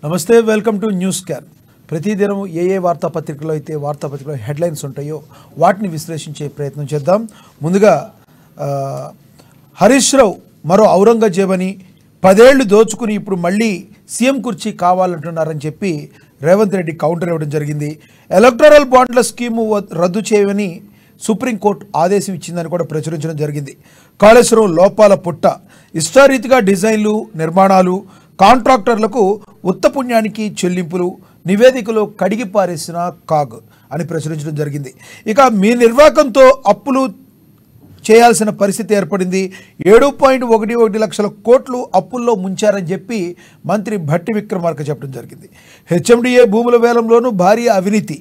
నమస్తే, welcome to news can. ప్రతిదినం ఏ వార్తాపత్రికలో అయితే వార్తాపత్రికలో హెడ్లైన్స్ ఉంటాయో వాటిని విశ్లేషించే ప్రయత్నం చేద్దాం. ముందుగా హరీష్ రావు మరో ఔరంగజేబ్ అని 10 ఏళ్లు దోచుకుని ఇప్పుడు మళ్ళీ సీఎం కుర్చీ కావాలంటున్నారని చెప్పి రేవంత్ రెడ్డి కౌంటర్ ఇవ్వడం జరిగింది. ఎలక్టోరల్ బాండ్ల స్కీము రద్దు చేయమని సుప్రీంకోర్టు ఆదేశం ఇచ్చిందని కూడా ప్రచురించడం జరిగింది. కాళేశ్వరం లోపాల పుట్ట, ఇష్టారీతిగా డిజైన్లు, నిర్మాణాలు, కాంట్రాక్టర్లకు ఉత్తపుణ్యానికి చెల్లింపులు, నివేదికలో కడిగి పారేసిన కాగ్ అని ప్రచురించడం జరిగింది. ఇక మీ నిర్వాకంతో అప్పులు చేయాల్సిన పరిస్థితి ఏర్పడింది. 7.11 లక్షల కోట్లు అప్పుల్లో ముంచారని చెప్పి మంత్రి భట్టి విక్రమార్క చెప్పడం జరిగింది. హెచ్ఎండిఏ భూముల వేలంలోనూ భారీ అవినీతి,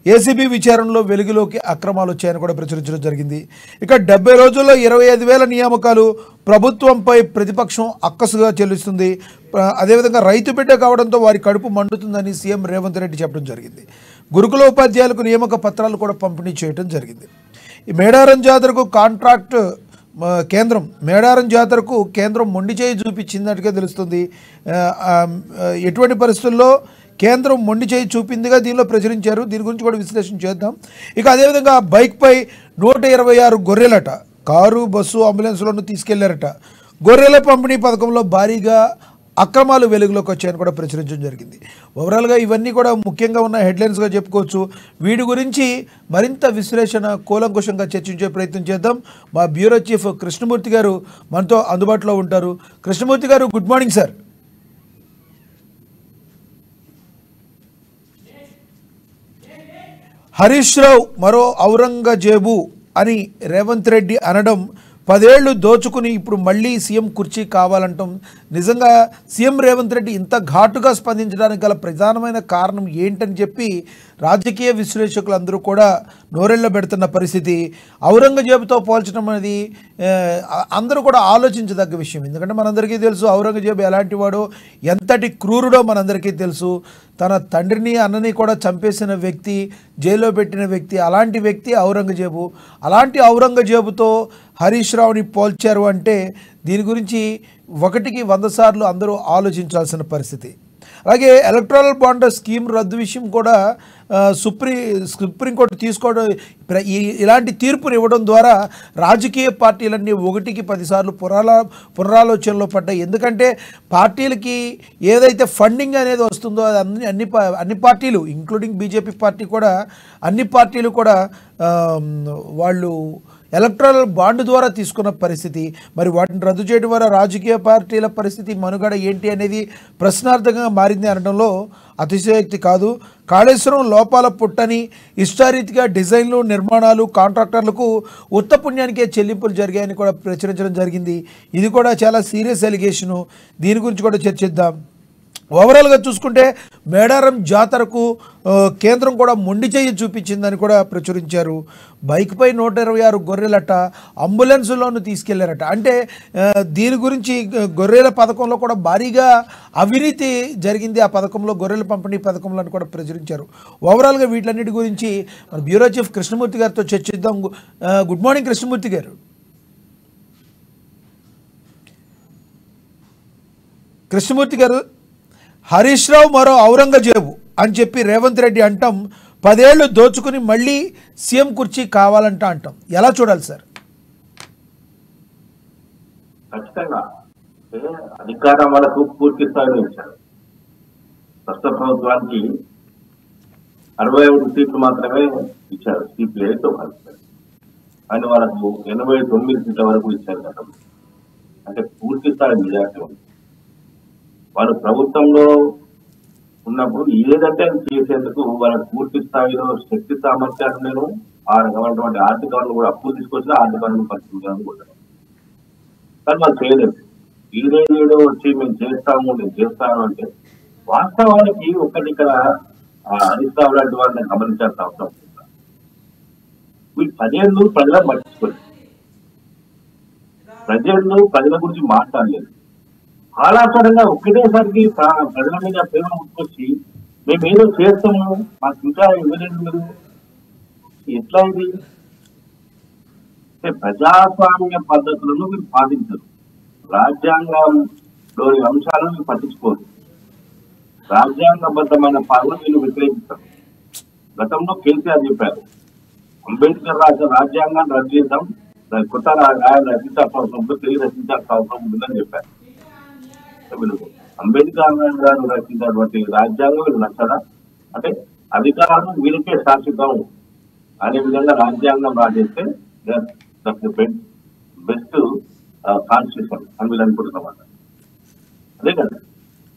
ఏసీబీ విచారణలో వెలుగులోకి అక్రమాలు వచ్చాయని కూడా ప్రచురించడం జరిగింది. ఇక 70 రోజుల్లో 25,000 నియామకాలు, ప్రభుత్వంపై ప్రతిపక్షం అక్కసుగా చెల్లిస్తుంది. అదేవిధంగా రైతు బిడ్డ కావడంతో వారి కడుపు మండుతుందని సీఎం రేవంత్ రెడ్డి చెప్పడం జరిగింది. గురుకుల ఉపాధ్యాయులకు నియామక పత్రాలు కూడా పంపిణీ చేయడం జరిగింది. ఈ మేడారం జాతరకు మేడారం జాతరకు కేంద్రం మొండి చేయి చూపించినట్టుగా తెలుస్తుంది. ఎటువంటి పరిస్థితుల్లో కేంద్రం మొండి చేయి చూపిందిగా దీనిలో ప్రచురించారు. దీని గురించి కూడా విశ్లేషణ చేద్దాం. ఇక అదేవిధంగా బైక్పై 126 గొర్రెలట, కారు, బస్సు, అంబులెన్స్లను తీసుకెళ్లారట. గొర్రెల పంపిణీ పథకంలో భారీగా అక్రమాలు వెలుగులోకి వచ్చాయని కూడా ప్రచురించడం జరిగింది. ఓవరాల్గా ఇవన్నీ కూడా ముఖ్యంగా ఉన్న హెడ్లైన్స్గా చెప్పుకోవచ్చు. వీటి గురించి మరింత విశ్లేషణ కూలంకుషంగా చర్చించే ప్రయత్నం చేద్దాం. మా బ్యూరో చీఫ్ కృష్ణమూర్తి గారు మనతో అందుబాటులో ఉంటారు. కృష్ణమూర్తి గారు, good morning sir. Harish Rao మరో ఔరంగజేబు అని రేవంత్ రెడ్డి అనడం, 10 ఏళ్లు దోచుకుని ఇప్పుడు మళ్ళీ సీఎం కుర్చీ కావాలంటాం. నిజంగా సీఎం రేవంత్ రెడ్డి ఇంత ఘాటుగా స్పందించడానికి గల ప్రధానమైన కారణం ఏంటని చెప్పి రాజకీయ విశ్లేషకులు అందరూ కూడా నోరెళ్ళ పెడుతున్న పరిస్థితి. ఔరంగజేబుతో పోల్చడం అనేది అందరూ కూడా ఆలోచించదగ్గ విషయం. ఎందుకంటే మనందరికీ తెలుసు ఔరంగజేబు ఎలాంటి వాడో, ఎంతటి క్రూరుడో మనందరికీ తెలుసు. తన తండ్రిని అన్నని కూడా చంపేసిన వ్యక్తి, జైల్లో పెట్టిన వ్యక్తి, అలాంటి వ్యక్తి ఔరంగజేబు. అలాంటి ఔరంగజేబుతో హరీష్ రావుని పోల్చారు అంటే దీని గురించి 1కి 100 సార్లు అందరూ ఆలోచించాల్సిన పరిస్థితి. అలాగే ఎలక్టోరల్ బాండ్ స్కీమ్ రద్దు విషయం కూడా సుప్రీంకోర్టు తీసుకోవడం, ఇలాంటి తీర్పుని ఇవ్వడం ద్వారా రాజకీయ పార్టీలన్నీ 1కి 10 సార్లు పునరాలోచనలో పడ్డాయి. ఎందుకంటే పార్టీలకి ఏదైతే ఫండింగ్ అనేది వస్తుందో అది అన్ని పార్టీలు ఇంక్లూడింగ్ బీజేపీ పార్టీ కూడా, అన్ని పార్టీలు కూడా వాళ్ళు ఎలక్టోరల్ బాండ్ ద్వారా తీసుకున్న పరిస్థితి. మరి వాటిని రద్దు చేయడం ద్వారా రాజకీయ పార్టీల పరిస్థితి మనుగడ ఏంటి అనేది ప్రశ్నార్థంగా మారింది అనడంలో అతిశయోక్తి కాదు. కాళేశ్వరం లోపాల పుట్టని, ఇష్టారీతిగా డిజైన్లు, నిర్మాణాలు, కాంట్రాక్టర్లకు ఉత్తపుణ్యానికే చెల్లింపులు జరిగాయని కూడా ప్రచురించడం జరిగింది. ఇది కూడా చాలా సీరియస్ ఎలిగేషను. దీని గురించి కూడా చర్చిద్దాం. ఓవరాల్గా చూసుకుంటే మేడారం జాతరకు కేంద్రం కూడా మొండి చేయి చూపించిందని కూడా ప్రచురించారు. బైక్పై 126 గొర్రెలట, అంబులెన్సులోనూ తీసుకెళ్లారట. అంటే దీని గురించి గొర్రెల పథకంలో కూడా భారీగా అవినీతి జరిగింది. ఆ పథకంలో, గొర్రెల పంపిణీ పథకంలో అని కూడా ప్రచురించారు. ఓవరాల్గా వీటన్నిటి గురించి మన బ్యూరో చీఫ్ కృష్ణమూర్తి గారితో చర్చిద్దాం. గుడ్ మార్నింగ్ కృష్ణమూర్తి గారు. కృష్ణమూర్తి గారు, హరీష్ రావు మరో ఔరంగజేబు అని చెప్పి రేవంత్ రెడ్డి అంటాం, 10 ఏళ్లు దోచుకుని మళ్ళీ సీఎం కుర్చీ కావాలంట అంటాం. ఎలా చూడాలి సార్? ఖచ్చితంగా అధికారం వాళ్ళకు పూర్తి స్థాయిలో ఇచ్చారు. రాష్ట్ర ప్రభుత్వానికి 61 సీట్లు మాత్రమే ఇచ్చారు, సీట్లు ఏదో కలిపారు. కానీ వాళ్ళకు 89 సీట్ల వరకు ఇచ్చారు కదా. అంటే పూర్తి స్థాయి మెజార్టీ ఉంది. వాళ్ళు ప్రభుత్వంలో ఉన్నప్పుడు ఏదంటే చేసేందుకు వాళ్ళకి పూర్తి స్థాయిలో శక్తి సామర్థ్యాలు నేను ఉన్నటువంటి ఆర్థిక వనరులు కూడా అప్పులు తీసుకొచ్చిన ఆర్థిక వనరులు పరిస్థితులు. కానీ వాళ్ళు చేయలేదు. ఏదో వచ్చి నేను చేస్తాను అంటే వాస్తవానికి ఒకటి ఇక్కడ హరీష్ రావు లాంటి వాళ్ళని గమనించాల్సిన అవసరం ఉంది. వీళ్ళు 10 ఏళ్ళు ప్రజలను మర్చిపోలేదు. ప్రజల గురించి మాట్లాడలేదు. ఆలాసరంగా ఒక్కటేసరికి ప్రజల మీద ప్రేమ ముట్టుకొచ్చి మేము ఏదో చేస్తాము, మాకు ఇంకా ఇవ్వలేదు మీరు, ఎట్లా ఇది? ప్రజాస్వామ్య పద్ధతులను మీరు పాటించరు, రాజ్యాంగంలోని అంశాలను మీరు పట్టించుకోరు. రాజ్యాంగబద్ధమైన పాలన వీళ్ళు వ్యతిరేకిస్తారు. గతంలో కేసీఆర్ చెప్పారు, అంబేద్కర్ రాసిన రాజ్యాంగాన్ని రద్దు చేద్దాం, దాని కొత్త రాయాలు రచించాల్సిన అవసరం ఉంటుంది, తిరిగి రచించాల్సిన అవసరం ఉంటుందని చెప్పారు. వీళ్ళు అంబేద్కర్ గారు రచించినటువంటి రాజ్యాంగం వీళ్ళు నచ్చదా? అంటే అధికారం వీళ్ళకే శాశ్వతం అనే విధంగా రాజ్యాంగం రాజేస్తే బెస్ట్ కాన్స్టిట్యూషన్ అని వీళ్ళు అనుకుంటున్నమాట. అదే కదా,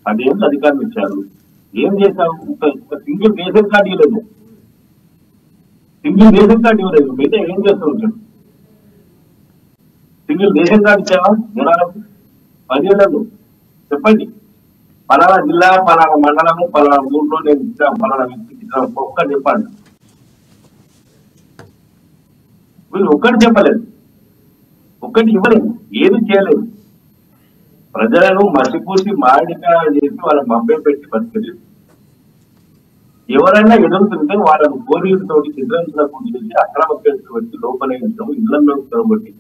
10 ఏళ్ళు అధికారం ఇచ్చారు, ఏం చేశారు? సింగిల్ రేషన్ కార్డు ఇవ్వలేదు, సింగిల్ రేషన్ కార్డు ఇవ్వలేదు, మిగతా ఏం చేస్తూ ఉంటాడు? సింగిల్ రేషన్ కార్డు ఇచ్చావా జనాలకు? 10 ఏళ్ళలో చెప్పండి, పలానా జిల్లా, పలానా మండలము, పలానా ఊర్లో నేను ఇచ్చిన పలానా వ్యక్తికి ఇచ్చిన ఒక్కటి చెప్పండి. వీళ్ళు ఒక్కటి చెప్పలేదు, ఒక్కటి ఇవ్వలేదు, ఏది చేయలేదు. ప్రజలను మసిపూసి మాడికాయ చేసి వాళ్ళని మభ్య పెట్టి బతికేది. ఎవరైనా ఎదురుతుంటే వాళ్ళని పోలీసులతోటి చిత్రించడం చేసి అక్రమ కేసులు పెట్టి లోపలేయించడం, ఇళ్లలో పెట్టి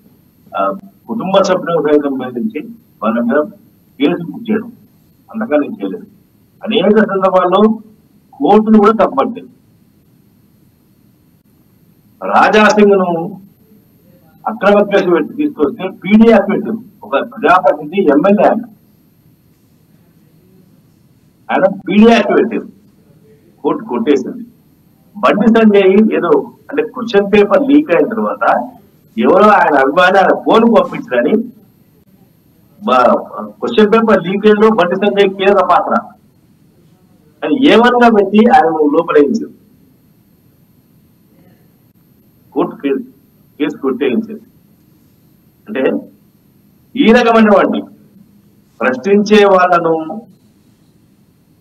కుటుంబ సభ్యులను సైతం బెదిరించి వాళ్ళ మీద కేసు బుక్ చేయడం, అంతగా నేను చేయలేదు. అనేక సందర్భాల్లో కోర్టును కూడా తప్పట్లేదు. రాజాసింగ్ను అక్రమ కేసు పెట్టి తీసుకొస్తే పీడీఎఫ్ పెట్టి ఒక ప్రజాప్రతినిధి ఎమ్మెల్యే ఆయన పీడీఎఫ్ పెట్టారు, కోర్టు కొట్టేసింది. బండి సంజయ్ ఏదో అంటే క్వశ్చన్ పేపర్ లీక్ అయిన తర్వాత ఎవరో ఆయన అభిమాని ఆయన ఫోన్ పంపించడని క్వశ్చన్ పేపర్ లీకేజ్ లో బండి సంజయ్ కీలక పాత్ర అని ఏమన్నా పెట్టి ఆయన లోపలేయించారు, కోర్టు కేసు కొట్టేయించారు. అంటే ఈ రకమైనటువంటి ప్రశ్నించే వాళ్ళను,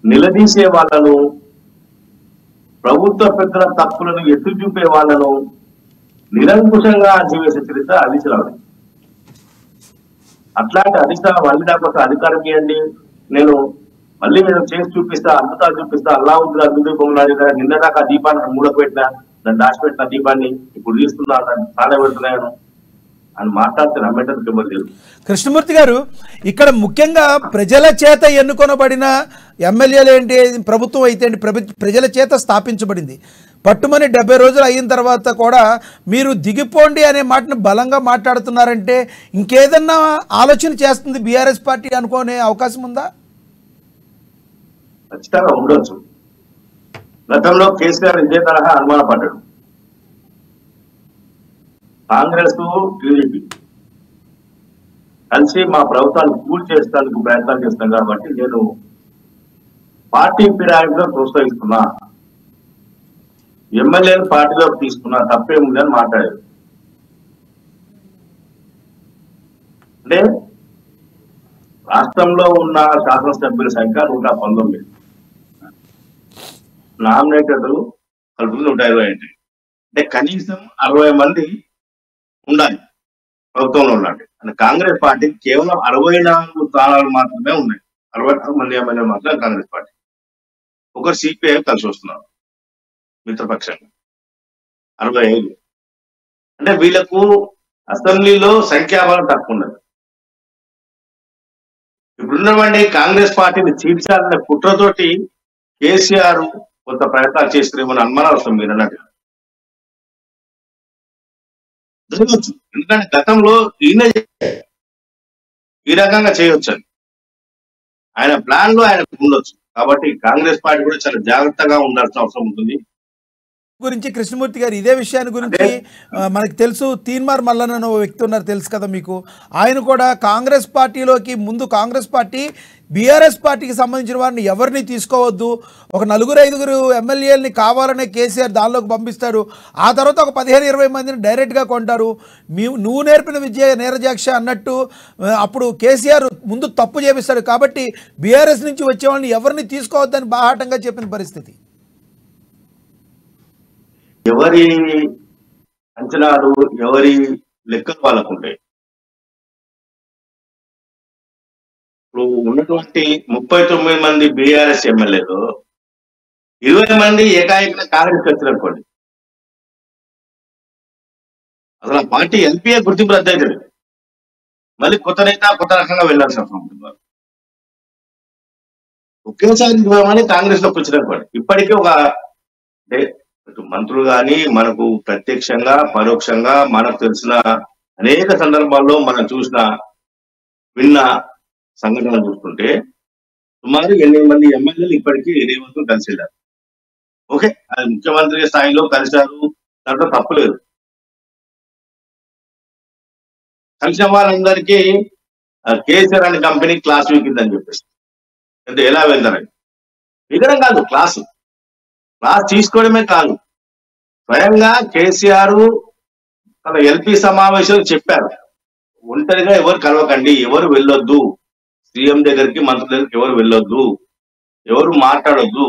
నిలదీసే వాళ్ళను, ప్రభుత్వ పెద్దల తప్పులను ఎత్తి చూపే వాళ్ళను నిరంకుశంగా అణచివేసే చరిత్ర హరీష్ రావు. అట్లాంటి హరీష్ రావు మళ్ళీ నాకు అధికారం ఇవ్వండి, నేను మళ్ళీ చేసి చూపిస్తా, అద్భుతాలు చూపిస్తా, అల్లావుద్దులు అద్భుతం నిన్న దాకా ఆ దీపాన్ని మూలకు పెట్టినా, దాన్ని దాచిపెట్టిన దీపాన్ని ఇప్పుడు తీస్తున్నా, దాన్ని చాలా పెడుతున్నాను అని మాట్లాడితే నమ్మేటట్టు లేదు. కృష్ణమూర్తి గారు, ఇక్కడ ముఖ్యంగా ప్రజల చేత ఎన్నుకొనబడిన ఎమ్మెల్యేలు ఏంటి, ప్రభుత్వం అయితే ప్రజల చేత స్థాపించబడింది. పట్టుమని 70 రోజులు అయిన తర్వాత కూడా మీరు దిగిపోండి అనే మాటను బలంగా మాట్లాడుతున్నారంటే ఇంకేదన్నా ఆలోచన చేస్తుంది బీఆర్ఎస్ పార్టీ అనుకునే అవకాశం ఉందా? ఖచ్చితంగా ఉండొచ్చు. గతంలో కేసీఆర్ ఇదే తరహా అనుమానపడ్డాడు. కాంగ్రెస్ టీడీపీ కలిసి మా ప్రభుత్వాన్ని కూల్ చేసేందుకు ప్రయత్నాలు చేస్తాం కాబట్టి నేను పార్టీ ఫిరాయింపులో ప్రోత్సహిస్తున్నా, ఎమ్మెల్యేలు పార్టీలోకి తీసుకున్నా, తప్పేముంది అని మాట్లాడారు. అంటే రాష్ట్రంలో ఉన్న శాసనసభ్యుల సంఖ్య 119, నామినేటెడ్లు కలుపుకుని 120. అంటే కనీసం 60 మంది ఉండాలి ప్రభుత్వంలో ఉండాలి. అంటే కాంగ్రెస్ పార్టీ కేవలం 64 స్థానాలు మాత్రమే ఉన్నాయి, 64 మంది ఎమ్మెల్యేలు మాత్రమే కాంగ్రెస్ పార్టీ. ఒకరు సిపిఐ కలిసి వస్తున్నారు మిత్రపక్షంగా 65. అంటే వీళ్ళకు అసెంబ్లీలో సంఖ్యాబలం తక్కువ ఉన్నది. ఇప్పుడున్నటువంటి కాంగ్రెస్ పార్టీని చీల్చాలనే కుట్రతోటి కేసీఆర్ కొంత ప్రయత్నాలు చేస్తున్నారేమో అనుమానాలు వస్తుంది మీరు అన్నట్టు. జరగచ్చు, ఎందుకంటే గతంలో ఈయన ఈ రకంగా చేయొచ్చు అని ఆయన ప్లాన్ లో ఆయనకు ఉండొచ్చు. కాబట్టి కాంగ్రెస్ పార్టీ కూడా చాలా జాగ్రత్తగా ఉండాల్సిన అవసరం ఉంటుంది. గురించి కృష్ణమూర్తి గారు ఇదే విషయాన్ని గురించి మనకు తెలుసు, తీన్మార్ మల్లన్న వ్యక్తి ఉన్నారు తెలుసు కదా మీకు. ఆయన కూడా కాంగ్రెస్ పార్టీలోకి ముందు కాంగ్రెస్ పార్టీ బీఆర్ఎస్ పార్టీకి సంబంధించిన వారిని ఎవరిని తీసుకోవద్దు, ఒక 4-5 ఎమ్మెల్యేలని కావాలనే కేసీఆర్ దానిలోకి పంపిస్తాడు, ఆ తర్వాత ఒక 15-20 మందిని డైరెక్ట్గా కొంటారు, నువ్వు నేర్పిన విద్య నీరజాక్ష అన్నట్టు అప్పుడు కేసీఆర్ ముందు తప్పు చేపిస్తాడు. కాబట్టి బీఆర్ఎస్ నుంచి వచ్చే వాళ్ళని ఎవరిని తీసుకోవద్దని బాహాటంగా చెప్పిన పరిస్థితి. ఎవరి అంచనాలు, ఎవరి లెక్కలు వాళ్ళకు ఉంటాయి. ఇప్పుడు ఉన్నటువంటి 39 మంది బీఆర్ఎస్ ఎమ్మెల్యేలు 20 మంది ఏకాఏకన కాంగ్రెస్ వచ్చిననుకోండి, అసలు ఆ పార్టీ ఎల్పీఏ గుర్తింపు రద్దు అవుతుంది. మళ్ళీ కొత్త నేత కొత్త రకంగా వెళ్ళాల్సిన అవసరం ఉంటుంది. ఒకేసారి ఇవ్వమని కాంగ్రెస్ లోకి వచ్చినప్పుడు ఇప్పటికే ఒక అంటే మంత్రులు కానీ మనకు ప్రత్యక్షంగా పరోక్షంగా మనకు తెలిసిన అనేక సందర్భాల్లో మనం చూసిన విన్న సంఘటనలు చూస్తుంటే సుమారు 8 మంది ఎమ్మెల్యేలు ఇప్పటికీ రేవంత్ కలిసి వెళ్ళారు. ఓకే, అది ముఖ్యమంత్రి స్థాయిలో కలిశారు, దాంట్లో తప్పులేదు. కలిసిన వాళ్ళందరికీ కేసీఆర్ అనే కంపెనీ క్లాస్ వీకిందని చెప్పేసి అంటే ఎలా వెళ్తారని విగడం కాదు, క్లాస్ తీసుకోవడమే కాదు, స్వయంగా కేసీఆర్ తన ఎల్పీ సమావేశం చెప్పారు, ఒంటరిగా ఎవరు కలవకండి, ఎవరు వెళ్ళొద్దు, సీఎం దగ్గరికి మంత్రుల దగ్గరికి ఎవరు వెళ్ళొద్దు, ఎవరు మాట్లాడొద్దు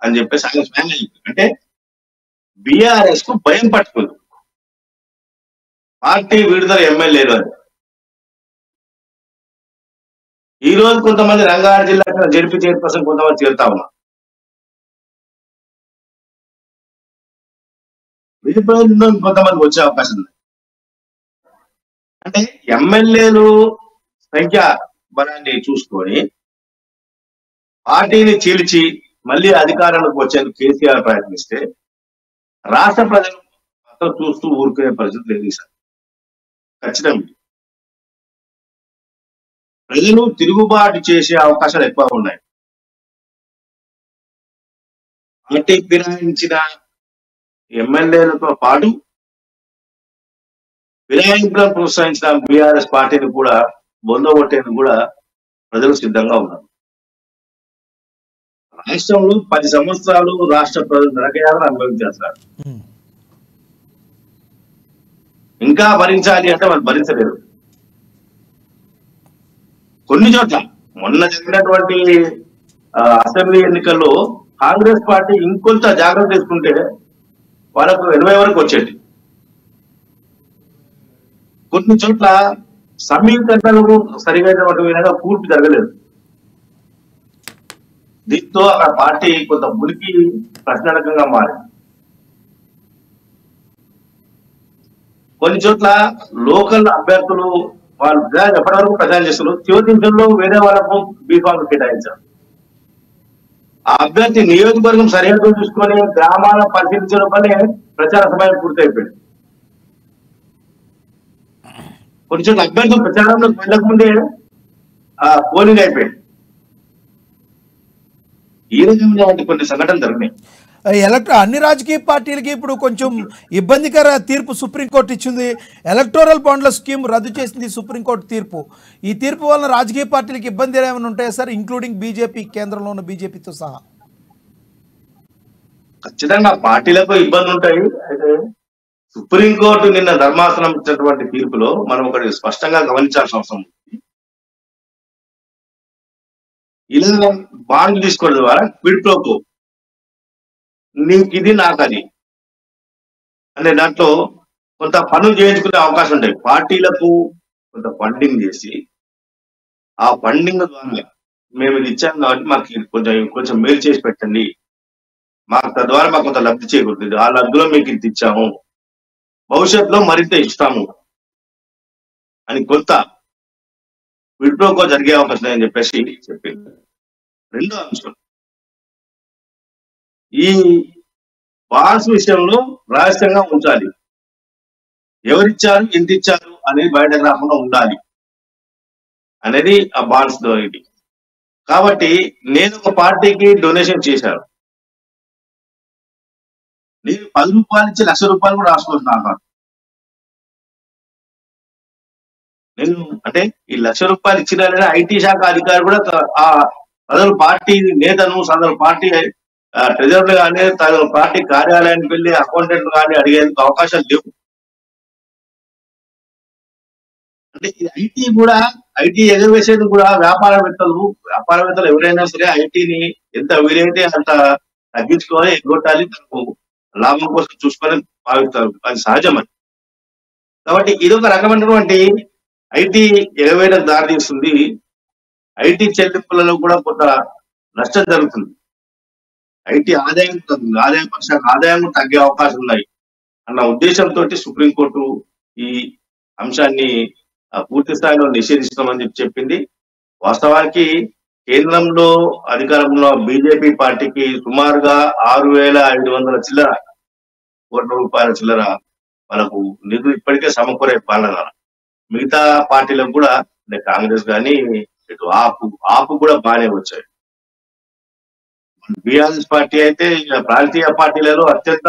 అని చెప్పేసి ఆయన స్వయంగా చెప్పారు. అంటే బీఆర్ఎస్ కు భయం పట్టుకుంది పార్టీ విడుదల ఎమ్మెల్యేలు అని. ఈ రోజు కొంతమంది రంగారెడ్డి జిల్లా జడ్పీ చైర్పర్సన్ కొంతమంది చేరుతా ఉన్నారు. కొంతమంది వచ్చే అవకాశం ఉంది. అంటే ఎమ్మెల్యేలు సంఖ్య బలాన్ని చూసుకొని పార్టీని చీల్చి మళ్ళీ అధికారంలోకి వచ్చేందుకు కేసీఆర్ ప్రయత్నిస్తే రాష్ట్ర ప్రజలు మొత్తం చూస్తూ ఊరుకునే పరిస్థితి లేదు సార్. ఖచ్చితంగా ప్రజలు తిరుగుబాటు చేసే అవకాశాలు ఎక్కువ ఉన్నాయి. పార్టీ ఫిరాయించిన ఎమ్మెల్యేలతో పాటు ఫిరాయింపులను ప్రోత్సహించిన బీఆర్ఎస్ పార్టీని కూడా బొందగొట్టేందుకు కూడా ప్రజలు సిద్ధంగా ఉన్నారు. రాష్ట్రంలో 10 సంవత్సరాలు రాష్ట్ర ప్రజలు నరకయాతన అనుభవించారు. ఇంకా భరించాలి అంటే వాళ్ళు భరించలేరు. కొన్ని చోట్ల మొన్న జరిగినటువంటి అసెంబ్లీ ఎన్నికల్లో కాంగ్రెస్ పార్టీ ఇంకొంత జాగ్రత్త తీసుకుంటే వాళ్ళకు 80 వరకు వచ్చేది. కొన్ని చోట్ల సమీకరణలు సరిగైనటువంటి విధంగా పూర్తి జరగలేదు. దీంతో ఆ పార్టీ కొంత మురికి ప్రశ్నార్థకంగా మారింది. కొన్ని చోట్ల లోకల్ అభ్యర్థులు వాళ్ళు ఎప్పటి వరకు ప్రచారం చేస్తున్నారు, చివరి నిమిషంలో వేరే వాళ్ళకు బీఫామ్ కేటాయించారు. ఆ అభ్యర్థి నియోజకవర్గం సరిహద్దు చూసుకొని గ్రామాల పరిశీలించడం వల్లే ప్రచార సమయం పూర్తయిపోయింది. కొన్ని చోట్ల అభ్యర్థులు ప్రచారంలోకి వెళ్ళకముందే పోలింగ్ అయిపోయింది. ఈ రకమైన కొన్ని సంఘటనలు జరిగినాయి. అన్ని రాజకీయ పార్టీలకి ఇప్పుడు కొంచెం ఇబ్బందికర తీర్పు సుప్రీంకోర్టు ఇచ్చింది. ఎలక్టోరల్ బాండ్ల స్కీమ్ రద్దు చేసింది సుప్రీంకోర్టు తీర్పు. ఈ తీర్పు వలన రాజకీయ పార్టీలకు ఇబ్బందులు ఏమైనా ఉంటాయా సార్, ఇంక్లూడింగ్ బీజేపీ, కేంద్రంలో ఉన్న బీజేపీతో సహా? ఖచ్చితంగా పార్టీలకు ఇబ్బంది ఉంటాయి. అయితే సుప్రీంకోర్టు నిన్న ధర్మాసనం ఇచ్చినటువంటి తీర్పులో మనం ఒకటి స్పష్టంగా గమనించాల్సిన అవసరం ఉంది. ఇలా బాండ్ తీసుకోవడం ద్వారా క్విడ్ ప్రోకో, నీకు ఇది నాకు అది అనే దాంట్లో కొంత పనులు చేయించుకునే అవకాశం ఉంటాయి. పార్టీలకు కొంత ఫండింగ్ చేసి ఆ ఫండింగ్ ద్వారా మేము ఇది ఇచ్చాం కాబట్టి మాకు కొంచెం మేలు చేసి పెట్టండి, మాకు తద్వారా మాకు కొంత లబ్ధి చేకూరుతుంది, ఆ లబ్ధిలో మీకు ఇది ఇచ్చాము, భవిష్యత్తులో మరింత ఇస్తాము అని కొంత విడ్ప్రోకో జరిగే అవకాశం అని చెప్పేసి చెప్పింది. రెండో అంశం, ఈ బాండ్స్ విషయంలో రహస్యంగా ఉంచాలి, ఎవరిచ్చారు ఎంత ఇచ్చారు అనేది బయటకు రాకుండా ఉండాలి అనేది ఆ బాండ్స్ ఇది. కాబట్టి నేను ఒక పార్టీకి డొనేషన్ చేశాను, నేను 10 రూపాయలు ఇచ్చి 1,00,000 రూపాయలు కూడా రాసుకోవచ్చు. నేను అంటే ఈ 1,00,000 రూపాయలు ఇచ్చిన ఐటీ శాఖ అధికారి కూడా ఆ సదరు పార్టీ నేతను, సదరు పార్టీ ట్రెజరర్లు కానీ, సదరు పార్టీ కార్యాలయానికి వెళ్ళి అకౌంటెంట్ కానీ అడిగేందుకు అవకాశాలు లేవు. అంటే ఐటీ ఎగవేసేది కూడా వ్యాపారవేత్తలు ఎవరైనా సరే ఐటీని ఎంత వీలైతే అంత తగ్గించుకోవాలి, ఎగ్గొట్టాలి, తనకు లాభం కోసం చూసుకొని భావిస్తారు, అది సహజమని. కాబట్టి ఇది ఒక రకమైనటువంటి ఐటీ ఎగవేయడం దారితీస్తుంది. ఐటీ చెల్లింపులలో కూడా కొంత నష్టం జరుగుతుంది. ఐటీ ఆదాయం తగ్గే అవకాశం ఉన్నాయి అన్న ఉద్దేశంతో సుప్రీంకోర్టు ఈ అంశాన్ని పూర్తి స్థాయిలో నిషేధిస్తామని చెప్పింది. వాస్తవానికి కేంద్రంలో అధికారంలో బీజేపీ పార్టీకి సుమారుగా 6,500 చిల్లర కోట్ల రూపాయల చిల్లర మనకు నిధులు ఇప్పటికే సమకూరే పాలన. మిగతా పార్టీలకు కూడా అంటే కాంగ్రెస్ కానీ ఇటు ఆపు కూడా బాగానే వచ్చాయి. బీఆర్ఎస్ పార్టీ అయితే ఇక ప్రాంతీయ పార్టీలలో అత్యంత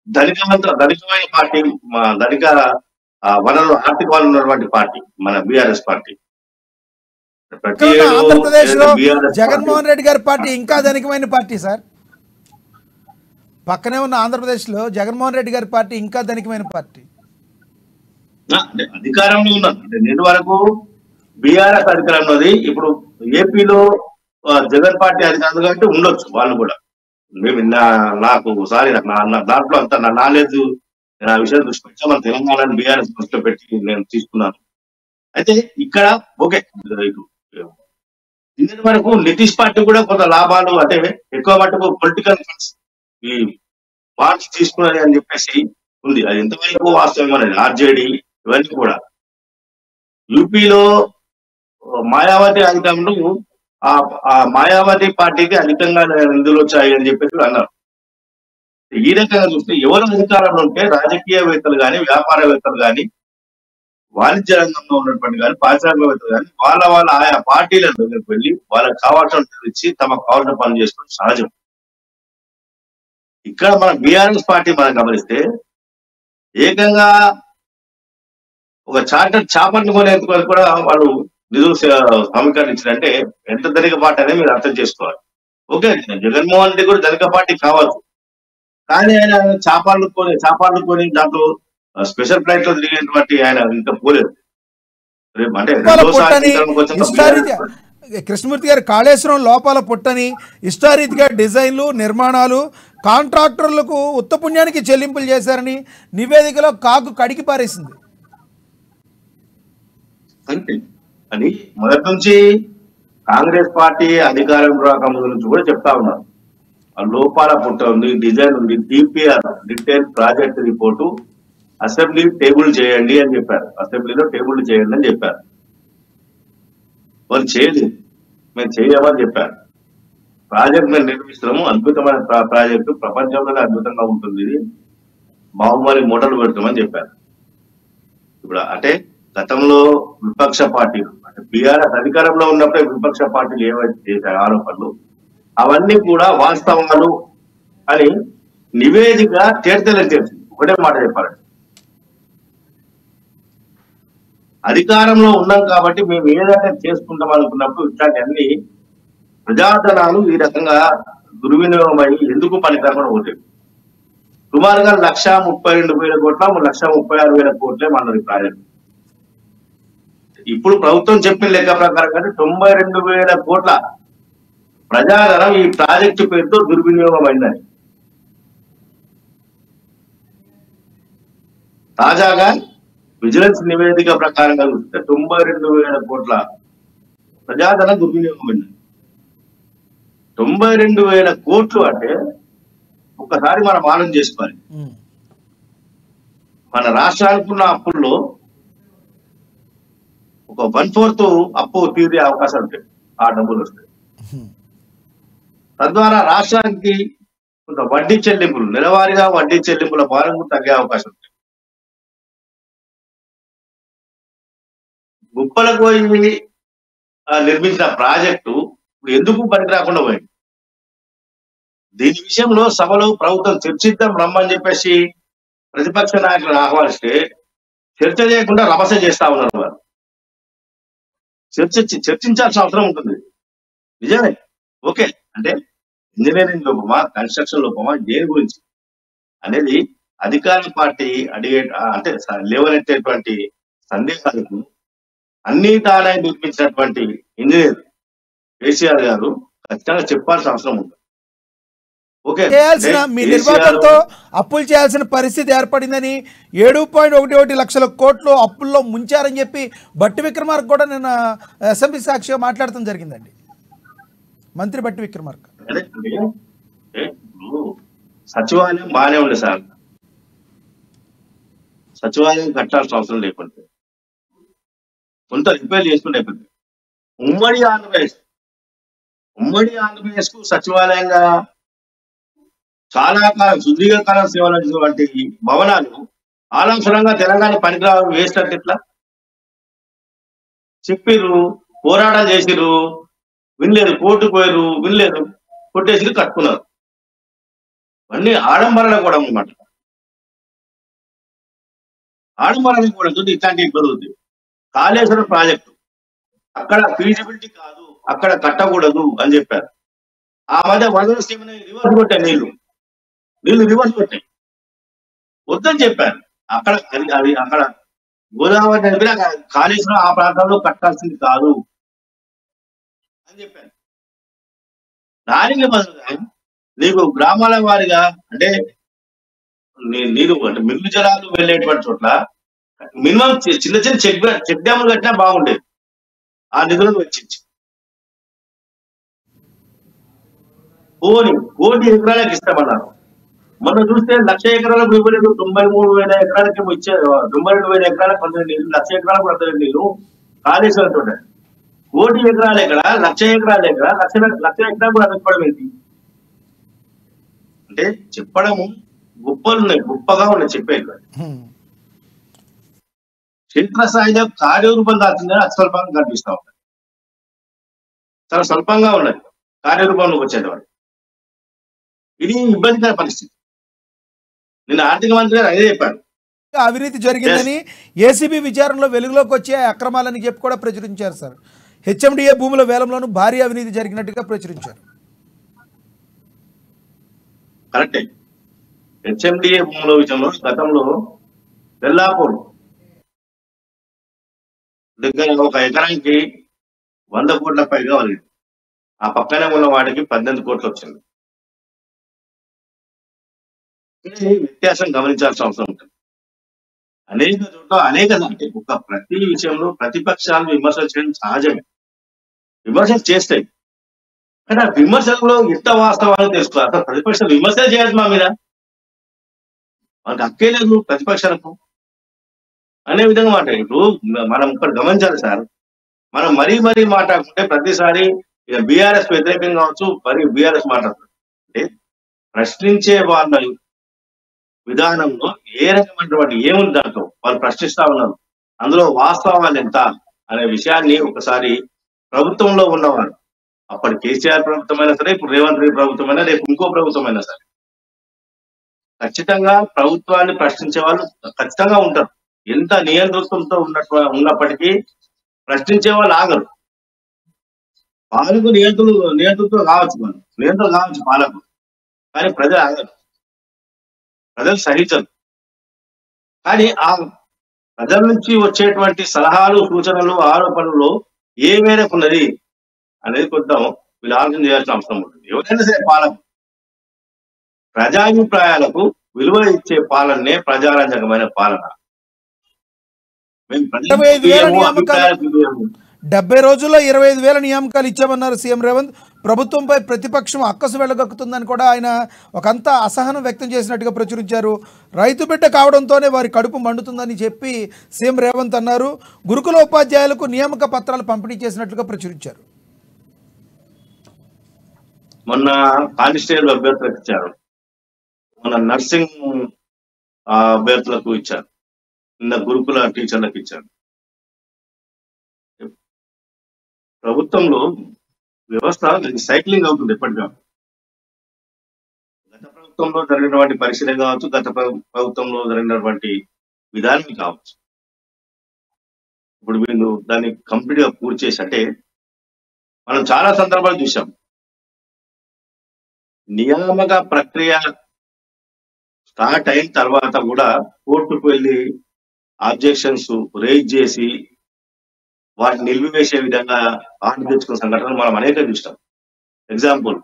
ధనికమైన పార్టీ, ధనిక వనరులు ఆర్థిక వనరులు ఉన్నటువంటి పార్టీ మన బీఆర్ఎస్ పార్టీ. ప్రతి ఇక్కడ ఉన్న ఏడు ఆంధ్రప్రదేశ్ లో బీఆర్ఎస్ పార్టీ జగన్మోహన్ రెడ్డి గారి పార్టీ ఇంకా ధనికమైన పార్టీ సార్. పక్కనే ఉన్న ఆంధ్రప్రదేశ్ లో జగన్మోహన్ రెడ్డి గారి పార్టీ ఇంకా ధనికమైన పార్టీ. అంటే అధికారంలో ఉన్నారు. అంటే నేటి వరకు బీఆర్ఎస్ అధికారంలో ఉంది. ఇప్పుడు ఏపీలో జగన్ పార్టీ అధికారులు కాబట్టి ఉండొచ్చు వాళ్ళు కూడా. మేము నాకు సారీ దాంట్లో అంత నా నాలెడ్జ్, నేను ఆ విషయం దృష్టి పెట్టా మన తెలంగాణను బీఆర్ఎస్ దృష్టిలో పెట్టి నేను తీసుకున్నాను. అయితే ఇక్కడ ఓకే, నిన్నటి వరకు నితీష్ పార్టీ కూడా కొంత లాభాలు అంటే ఎక్కువ మటుకు పొలిటికల్ ఫండ్స్ ఈ పార్టీ తీసుకున్నది అని చెప్పేసి ఉంది. అది ఎంతవరకు వాస్తవం అనేది ఆర్జేడీ ఇవన్నీ కూడా. యూపీలో మాయావతి అధికారంలో ఆ మాయావతి పార్టీకి అధికంగా నిధులు వచ్చాయి అని చెప్పేసి అన్నారు. ఈ రకంగా చూస్తే ఎవరు అధికారంలో ఉంటే రాజకీయవేత్తలు కానీ, వ్యాపారవేత్తలు కానీ, వాణిజ్య రంగంలో ఉన్నటువంటి కానీ, పారిశ్రామికవేత్తలు కానీ వాళ్ళ ఆయా పార్టీల దగ్గరికి వెళ్ళి వాళ్ళకి కావాల్సిన ఇచ్చి తమకు కావాల్సిన పనులు చేసుకోవడం సహజం. ఇక్కడ మన బీఆర్ఎస్ పార్టీ మనం గమనిస్తే ఏకంగా ఒక చార్టర్ చాపర్లు కొనేందుకు కూడా వాళ్ళు నిధులు సమీకరించారంటే ఎంత ధనిక పార్టీ అనేది మీరు అర్థం చేసుకోవాలి. ఓకే, జగన్మోహన్ రెడ్డి కూడా ధనిక పార్టీ కావచ్చు, కానీ ఆయన చాపాలు కొని దాంట్లో స్పెషల్ ఫ్లైట్ లో తిరిగినటువంటి ఆయన ఇంకా పోలేదు. రేపు అంటే కృష్ణమూర్తి గారు కాళేశ్వరం లోపాల పుట్టని ఇష్టారీతిగా డిజైన్లు, నిర్మాణాలు, కాంట్రాక్టర్లకు ఉత్తపుణ్యానికి చెల్లింపులు చేశారని నివేదికలో కాకు కడికి పారేసింది. అంతే అని మొదటి నుంచి కాంగ్రెస్ పార్టీ అధికారం రాకముందు నుంచి కూడా చెప్తా ఉన్నారు. లోపాల పుట్ట ఉంది, డిజైన్ ఉంది, DPR detail project report assembly table చేయండి అని చెప్పారు. అసెంబ్లీలో టేబుల్ చేయండి అని చెప్పారు. వాళ్ళు చేయలేదు, మేము చేయమని చెప్పారు. ప్రాజెక్ట్ మేము నిర్మిస్తున్నాము, అద్భుతమైన ప్రాజెక్టు, ప్రపంచంలోనే అద్భుతంగా ఉంటుంది, ఇది బాహుబలి మోటార్లు పెడతామని చెప్పారు. ఇప్పుడు అంటే గతంలో విపక్ష పార్టీలు అంటే బీఆర్ఎస్ అధికారంలో ఉన్నప్పుడే విపక్ష పార్టీలు ఏవైతే చేశారు ఆరోపణలు అవన్నీ కూడా వాస్తవాలు అని నివేదిక తేల్చేలా చేసింది. ఒకటే మాట చెప్పాలండి, అధికారంలో ఉన్నాం కాబట్టి మేము ఏదైతే చేసుకుంటాం అనుకున్నప్పుడు ఇట్లాంటివన్నీ ప్రజాధనాలు ఈ రకంగా దుర్వినియోగమై ఎందుకు పనికిరాకుండా పోతాయి. సుమారుగా 1,32,000 కోట్ల 1,36,000 కోట్లే మన ప్రాజెక్ట్. ఇప్పుడు ప్రభుత్వం చెప్పిన లెక్క ప్రకారం కంటే 92,000 కోట్ల ప్రజాధనం ఈ ప్రాజెక్టు పేరుతో దుర్వినియోగం అయిందని తాజాగా విజిలెన్స్ నివేదిక ప్రకారంగా చూస్తే 92,000 కోట్ల ప్రజాధనం దుర్వినియోగం అయింది. 92,000 కోట్లు అంటే ఒక్కసారి మనం ఆలోచన చేసుకోవాలి. మన రాష్ట్రానికి ఉన్న అప్పుల్లో ఒక 1/4 అప్పు తీరే అవకాశం ఉంటాయి, ఆ డబ్బులు వస్తాయి. తద్వారా రాష్ట్రానికి కొంత వడ్డీ చెల్లింపులు, నెలవారీగా వడ్డీ చెల్లింపుల భారం తగ్గే అవకాశం ఉంటుంది. గుప్పలకు నిర్మించిన ప్రాజెక్టు ఎందుకు పనికి రాకుండా పోయింది? దీని విషయంలో సభలో ప్రభుత్వం చర్చిద్దాం రమ్మని చెప్పేసి ప్రతిపక్ష నాయకులను ఆహ్వానిస్తే చర్చ చేయకుండా రభస చేస్తా ఉన్నారు. వారు చర్చించాల్సిన అవసరం ఉంటుంది. నిజమే, ఓకే, అంటే ఇంజనీరింగ్ లోపమా, కన్స్ట్రక్షన్ లోపమా, దేని గురించి అనేది అధికార పార్టీ అడిగే అంటే లేవనెత్తేటువంటి సందేహాలకు అన్ని తానే నిర్మించినటువంటి ఇంజనీర్ కేసీఆర్ గారు ఖచ్చితంగా చెప్పాల్సిన అవసరం ఉంది. ఓకే, చేయాల్సిన మీ నిర్వాహకంతో అప్పులు చేయాల్సిన పరిస్థితి ఏర్పడిందని 7.11 లక్షల కోట్లు అప్పుల్లో ముంచారని చెప్పి బట్టి విక్రమార్క కూడా నిన్న అసెంబ్లీ సాక్షిగా మాట్లాడటం జరిగిందండి, మంత్రి బట్టి విక్రమార్క. సచివాలయం బాగానే ఉంది సార్, సచివాలయం కట్టాల్సిన అవసరం లేకుంటే కొంత రిపేర్ చేసుకుంటే అయిపోతుంది. ఉమ్మడి ఆంధ్రప్రదేశ్ ఉమ్మడి ఆంధ్రప్రదేశ్ కు సచివాలయంగా చాలా కాలం సుదీర్ఘకాలం సేవలు అందించినటువంటి భవనాలు ఆలంసరంగా తెలంగాణ పనికిరావు వేస్ట్ అంటే ఎట్లా? చెప్పిర్రు, పోరాటాలు చేసిర్రు, వినలేదు, కోర్టుకు పోయారు, వినలేదు, కొట్టేసి కట్టుకున్నారు. అన్ని ఆడంబరాలు కూడా అనమాట. ఆడంబరాలు కూడా ఇట్లాంటి ఇబ్బంది ఉంది. కాళేశ్వరం ప్రాజెక్టు అక్కడ ఫీజిబిలిటీ కాదు, అక్కడ కట్టకూడదు అని చెప్పారు. ఆ మధ్య వరద స్కీమ్ని రివర్స్ కొట్టాయి, నీళ్లు రివర్స్ కొట్టాయి, వద్దని చెప్పారు. అక్కడ అది అక్కడ గోదావరి నది మీద కాళేశ్వరం ఆ ప్రాంతంలో కట్టాల్సింది కాదు అని చెప్పారు. దానికి బదులుగా నీకు గ్రామాల వారిగా అంటే నీరు అంటే మిల్లు జలాలు వెళ్ళేటువంటి చోట్ల మినిమం చిన్న చిన్న చెక్ డ్యాములు కట్టినా బాగుండేది. ఆ నిధులను వెచ్చించి కోటి ఎకరాలకు ఇస్తామన్నారు. మొన్న చూస్తే 1,00,000 ఎకరాలకు ఇవ్వలేదు, 93,000 ఎకరాలకి ఇచ్చారు. 92,000 ఎకరాలకు 12 నీళ్ళు, 1,00,000 ఎకరాలకు 12 నీళ్ళు కాళేశ్వరం తోట. కోటి ఎకరాలు ఎక్కడ, 1,00,000 ఎకరాలు ఎక్కడ, లక్ష ఎకరాలు కూడా చెప్పడం ఏంటి అంటే చెప్పడము గొప్పగా ఉన్నాయి చెప్పేది. క్షేత్రస్థాయిలో కార్యరూపం దాల్చిందని అతి స్వల్పంగా కనిపిస్తా ఉంటాయి. చాలా స్వల్పంగా ఉన్నది కార్యరూపంలోకి వచ్చేవాడు. ఇది ఇబ్బందికర పరిస్థితి. నిన్న ఆర్థిక మంత్రి గారు అదే చెప్పారు, అవినీతి జరిగిందని ఏసీబీ విచారణలో వెలుగులోకి వచ్చే అక్రమాలని చెప్పి కూడా ప్రచురించారు సార్. హెచ్ఎండిఏ భూముల వేలంలోనూ భారీ అవినీతి జరిగినట్టుగా ప్రచురించారు. కరెక్టే. హెచ్ఎండిఏ భూముల విషయంలో గతంలో వెల్లాపూర్ దగ్గర ఒక ఎకరానికి 100 కోట్ల పైగా వాళ్ళది. ఆ పక్కనే ఉన్న వాడికి 18 కోట్లు వచ్చింది. వ్యత్యాసం గమనించాల్సిన అవసరం ఉంటుంది. అనేక చోట్ల అంటే ప్రతి విషయంలో ప్రతిపక్షాలు విమర్శలు చేయడం సహజమే, విమర్శలు చేస్తాయి. కానీ ఆ విమర్శల్లో ఎంత వాస్తవాన్ని తెలుసుకోవాలి. అసలు ప్రతిపక్షాలు విమర్శలు చేయాలి మా మీద, మనకు హక్కే లేదు ప్రతిపక్షాలకు అనే విధంగా మాట్లాడు. మనం ఇక్కడ గమనించాలి సార్, మనం మరీ మాట్లాడుకుంటే ప్రతిసారి బీఆర్ఎస్ వ్యతిరేకంగా కావచ్చు, మరి బీఆర్ఎస్ మాట్లాడుతుంది అంటే ప్రశ్నించే వాళ్ళ విధానంలో ఏ రకమైనటువంటి ఏముంది దాంట్లో వాళ్ళు ప్రశ్నిస్తా ఉన్నారు, అందులో వాస్తవాలు ఎంత అనే విషయాన్ని ఒకసారి ప్రభుత్వంలో ఉన్నవారు, అప్పటి కేసీఆర్ ప్రభుత్వమైనా సరే, ఇప్పుడు రేవంత్ రెడ్డి ప్రభుత్వమైనా, రేపు ఇంకో ప్రభుత్వమైనా సరే, ఖచ్చితంగా ప్రభుత్వాన్ని ప్రశ్నించే వాళ్ళు ఖచ్చితంగా ఉంటారు. ఎంత నియంతృత్వంతో ఉన్నప్పటికీ ప్రశ్నించే వాళ్ళు ఆగరు. పాలకు నియంతృత్వం కావచ్చు, పాలకు, కానీ ప్రజలు ఆగరు, ప్రజలు సహించరు. కానీ ఆ ప్రజల నుంచి వచ్చేటువంటి సలహాలు, సూచనలు, ఆరోపణలు ఏ మేరకు ఉన్నది అనేది కొంచెం వీళ్ళు ఆలోచన చేయాల్సిన అవసరం ఉంటుంది. ఎవరైనా సరే పాలన ప్రజాభిప్రాయాలకు విలువ ఇచ్చే పాలనే ప్రజారంజకమైన పాలన. 70 రోజుల్లో 25,000 నియామకాలు ఇచ్చామన్నారు సీఎం రేవంత్. ప్రభుత్వంపై ప్రతిపక్షం అక్కసు వెళ్ళగక్కుతుందని కూడా ఆయన ఒకంత అసహనం వ్యక్తం చేసినట్టుగా ప్రచురించారు. రైతు బిడ్డ కావడంతోనే వారి కడుపు మండుతుందని చెప్పి సీఎం రేవంత్ అన్నారు. గురుకుల ఉపాధ్యాయులకు నియామక పత్రాలు పంపిణీ చేసినట్లుగా ప్రచురించారు. మొన్న కానిస్టేబుల్ అభ్యర్థులకు ఇచ్చారు, మొన్న నర్సింగ్ అభ్యర్థులకు ఇచ్చారు, నిన్న గురుకుల టీచర్లకు ఇచ్చారు. ప్రభుత్వంలో వ్యవస్థ సైక్లింగ్ అవుతుంది ఎప్పటిగా. గత ప్రభుత్వంలో జరిగినటువంటి పరిశీలన కావచ్చు, గత ప్రభుత్వంలో జరిగినటువంటి విధానం కావచ్చు, ఇప్పుడు వీళ్ళు దాన్ని కంప్లీట్ గా పూర్తి చేసి, అంటే మనం చాలా సందర్భాలు చూసాం, నియామక ప్రక్రియ స్టార్ట్ అయిన తర్వాత కూడా కోర్టుకు వెళ్ళి ఆబ్జెక్షన్స్ రేజ్ చేసి వాటిని నిలిపివేసే విధంగా ఆర్డర్ తెచ్చుకున్న సంఘటనలు మనం అనేక చూస్తాం. Example,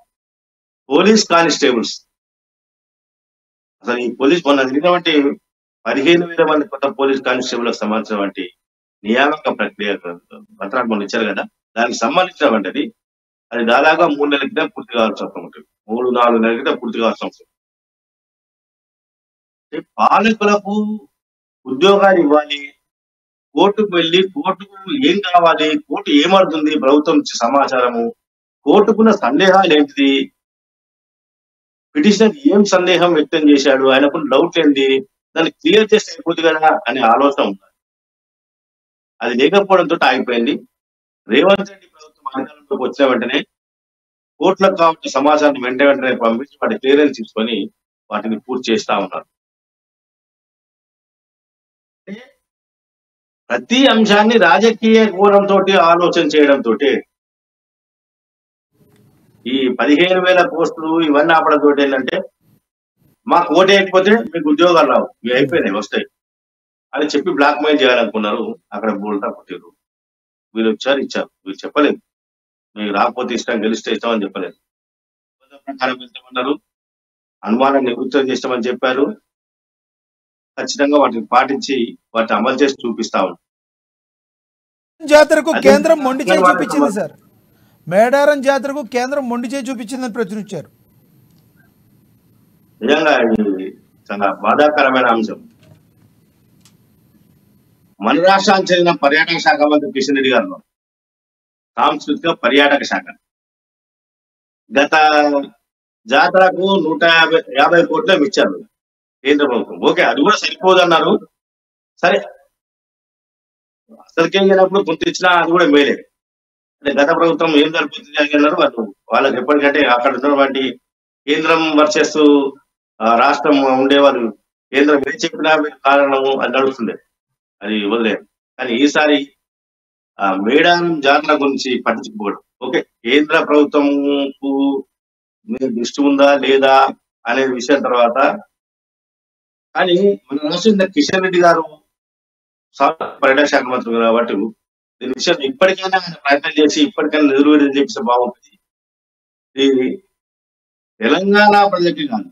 police constables. అసలు ఈ పోలీస్ మొన్న జరిగినటువంటి 15,000 మంది కొత్త పోలీస్ కానిస్టేబుల్కి సంబంధించినటువంటి నియామక ప్రక్రియ పత్రాలు మనం ఇచ్చారు కదా, దానికి సంబంధించినటువంటిది అది దాదాపుగా 3 నెలల క్రితం పూర్తి కావాల్సిన అవసరం ఉంటుంది, 3-4 నెలల క్రితం పూర్తి కావాల్సిన అవసరం. పాలకులకు ఉద్యోగాలు ఇవ్వాలి, కోర్టుకు వెళ్ళి కోర్టుకు ఏం కావాలి, కోర్టు ఏమడుతుంది, ప్రభుత్వం నుంచి సమాచారము, కోర్టుకున్న సందేహాలు ఏంటిది, పిటిషనర్ ఏం సందేహం వ్యక్తం చేశాడు, ఆయనకున్న డౌట్ ఏంటి, దాన్ని క్లియర్ చేస్తే అయిపోతుంది కదా అనే ఆలోచన ఉంది. అది లేకపోవడంతో ఆగిపోయింది. రేవంత్ రెడ్డి ప్రభుత్వం అధికారంలోకి వచ్చిన వెంటనే కోర్టులకు కావాల్సిన సమాచారాన్ని వెంటనే పంపించి వాటి క్లియరెన్స్ తీసుకొని వాటిని పూర్తి చేస్తా ఉన్నారు. ప్రతి అంశాన్ని రాజకీయ కోణంతో ఆలోచన చేయడంతో ఈ 15,000 పోస్టులు ఇవన్నీ ఆపడం తోటి ఏంటంటే, మాకు ఓటు వేయకపోతే మీకు ఉద్యోగాలు రావు, ఇవి అయిపోయినాయి వస్తాయి అని చెప్పి బ్లాక్ మెయిల్ చేయాలనుకున్నారు. అక్కడ బోల్టా కొట్టారు. వీళ్ళు వచ్చారు ఇచ్చారు, వీళ్ళు చెప్పలేదు మీకు రాకపోతే ఇష్టం, గెలిస్తే ఇష్టం అని చెప్పలేదు. ప్రకారం వెళ్తామన్నారు, అనుమానం నివృత్తం చేస్తామని చెప్పారు. ఖచ్చితంగా వాటిని పాటించి వాటిని అమలు చేసి చూపిస్తా ఉన్నారు. జాతరకు కేంద్రం మొండి చేయి చూపించింది సార్, మేడారం జాతరకు కేంద్రం మొండి చేయి చూపించిందని ప్రచురించారు. నిజంగా ఇది చాలా బాధాకరమైన అంశం. మన రాష్ట్రానికి చెందిన పర్యాటక శాఖ మంత్రి కిషన్ రెడ్డి గారు సాంస్కృతిక పర్యాటక శాఖ గత జాతరకు 150 కోట్లే ఇచ్చారు కేంద్ర ప్రభుత్వం. ఓకే, అది కూడా సరిపోదు అన్నారు. సరే, అసలుకేం లేనప్పుడు కొంత ఇచ్చినా అది కూడా మేలే. అంటే గత ప్రభుత్వం ఏం జరుగుతుంది అని అన్నారు. వాళ్ళకి ఎప్పటికంటే అక్కడ ఉన్నటువంటి కేంద్రం వర్సెస్ రాష్ట్రం ఉండేవారు, కేంద్రం ఏం చెప్పినా కారణము అది నడుస్తుండే, అది వదిలేదు. కానీ ఈసారి మేడారం జాతర గురించి పట్టించుకోవడం, ఓకే కేంద్ర ప్రభుత్వంకు దృష్టి ఉందా లేదా అనే విషయం తర్వాత, కానీ మన రాష్ట్ర కిషన్ రెడ్డి గారు పర్యాటక శాఖ మంత్రి కాబట్టి దీని విషయం ఇప్పటికైనా ఆయన ప్రయత్నం చేసి ఇప్పటికైనా నెరవేరు చేపిస్తే బాగుంటుంది. ఇది తెలంగాణ ప్రజలకి కాదు,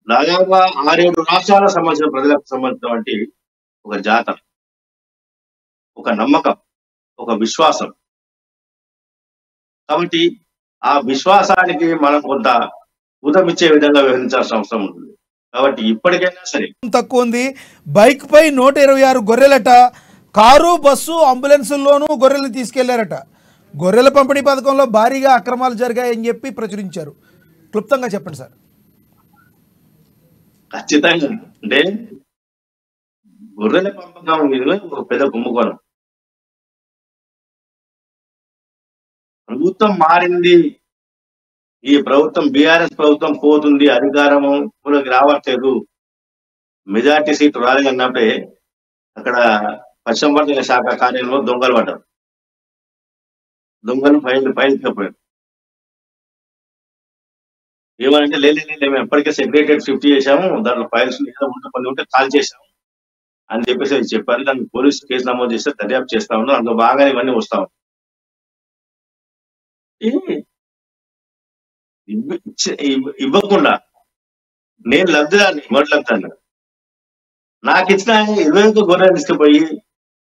దాదాపుగా 6-7 రాష్ట్రాలకు సంబంధించిన ప్రజలకు సంబంధించినటువంటి ఒక జాతర, ఒక నమ్మకం, ఒక విశ్వాసం. కాబట్టి ఆ విశ్వాసానికి మనం కొంత ఊతమిచ్చే విధంగా వ్యవహరించాల్సిన అవసరం ఉంటుంది. కాబట్టి ఇప్పటికైనా సరే తక్కువ ఉంది. బైక్ పై 126 గొర్రెలట, కారు బస్సు అంబులెన్సుల్లోనూ గొర్రెలను తీసుకెళ్లారట. గొర్రెల పంపిణీ పథకంలో భారీగా అక్రమాలు జరిగాయని చెప్పి ప్రచురించారు. క్లుప్తంగా చెప్పండి సార్. ఖచ్చితంగా అంటే గొర్రెల పెంపకం మీద ఒక పెద్ద కుంభకోణం. ప్రభుత్వం మారింది, ఈ ప్రభుత్వం బీఆర్ఎస్ ప్రభుత్వం పోతుంది, అధికారంలోకి రావట్లేదు, మెజార్టీ సీట్ రాలేదన్నప్పుడే అక్కడ పశ్చిమ శాఖ కార్యాలయంలో దొంగలు పడ్డారు. దొంగలు ఫైల్ తీసుకుపోయారు. ఏమనంటే లేదు మేము ఎప్పటికే సెక్రటరియట్ షిఫ్ట్ చేశాము, దాంట్లో ఫైల్స్ కొన్ని ఉంటే కాల్ చేశాము అని చెప్పేసి చెప్పారు. దాన్ని పోలీసు కేసు నమోదు చేస్తే దర్యాప్తు చేస్తా ఉన్నారు. అందులో బాగా ఇవన్నీ వస్తా ఉన్నాయి. ఇవ్వకుండా నేను లబ్ధిదాన్ని, మొదటి లబ్ధాన్ని, నాకు ఇచ్చిన 21 గొర్రెలు తీసుకుపోయి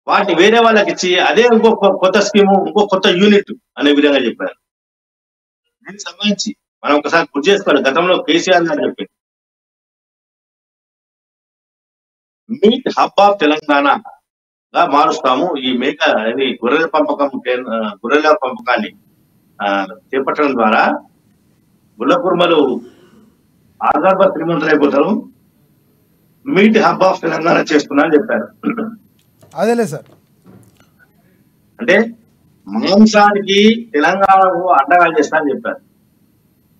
వాటిని వేరే వాళ్ళకి ఇచ్చి అదే ఇంకో కొత్త స్కీము, ఇంకో కొత్త యూనిట్ అనే విధంగా చెప్పారు. దీనికి సంబంధించి మనం ఒకసారి గుర్తు చేసుకోవాలి. గతంలో కేసీఆర్ గారు చెప్పింది మీట్ హబ్ ఆఫ్ తెలంగాణగా మారుస్తాము, ఈ గొర్రెల పంపకాన్ని చేపట్టడం ద్వారా గుల్లకుర్మలు ఆధార్భ శ్రీమంతులు అయిపోతారు, మీట్ హబ్ ఆఫ్ తెలంగాణ చేస్తున్నా అని చెప్పారు. అదేలే సార్, అంటే మాంసానికి తెలంగాణకు అండగా చేస్తా అని చెప్పారు.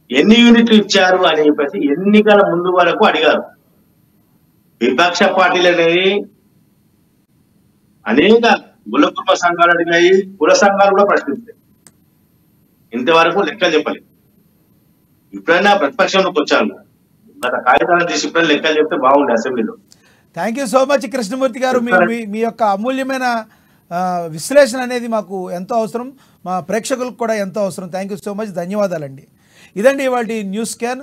ఎన్ని యూనిట్లు ఇచ్చారు అని చెప్పేసి ఎన్నికల ముందు వరకు అడిగారు. విపక్ష పార్టీలు అనేవి అనేక గుల్లకుర్మ సంఘాలు అడిగాయి, కుల సంఘాలు కూడా ప్రశ్నిస్తాయి. ఇంతవరకు లెక్కలు చెప్పలేదు. ఇప్పుడైనా ప్రతిపక్షంలోకి వచ్చాను, గత కాగితాలను తీసి ఇప్పుడైనా లెక్కలు చెప్తే బాగుండే అసెంబ్లీలో. Thank you so much Krishnamurthy గారు. మీ యొక్క అమూల్యమైన విశ్లేషణ అనేది మాకు ఎంతో అవసరం, మా ప్రేక్షకులకు కూడా ఎంతో అవసరం. థ్యాంక్ యూ సో మచ్, ధన్యవాదాలండి. ఇదండి ఇవాళ న్యూస్ స్కాన్.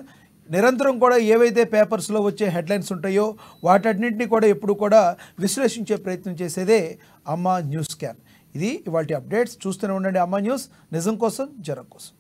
నిరంతరం కూడా ఏవైతే పేపర్స్లో వచ్చే హెడ్లైన్స్ ఉంటాయో వాటన్నింటినీ కూడా ఎప్పుడు కూడా విశ్లేషించే ప్రయత్నం చేసేదే అమ్మ న్యూస్ స్కాన్. ఇది ఇవాళ అప్డేట్స్. చూస్తూనే ఉండండి అమ్మ న్యూస్, నిజం కోసం జనం కోసం.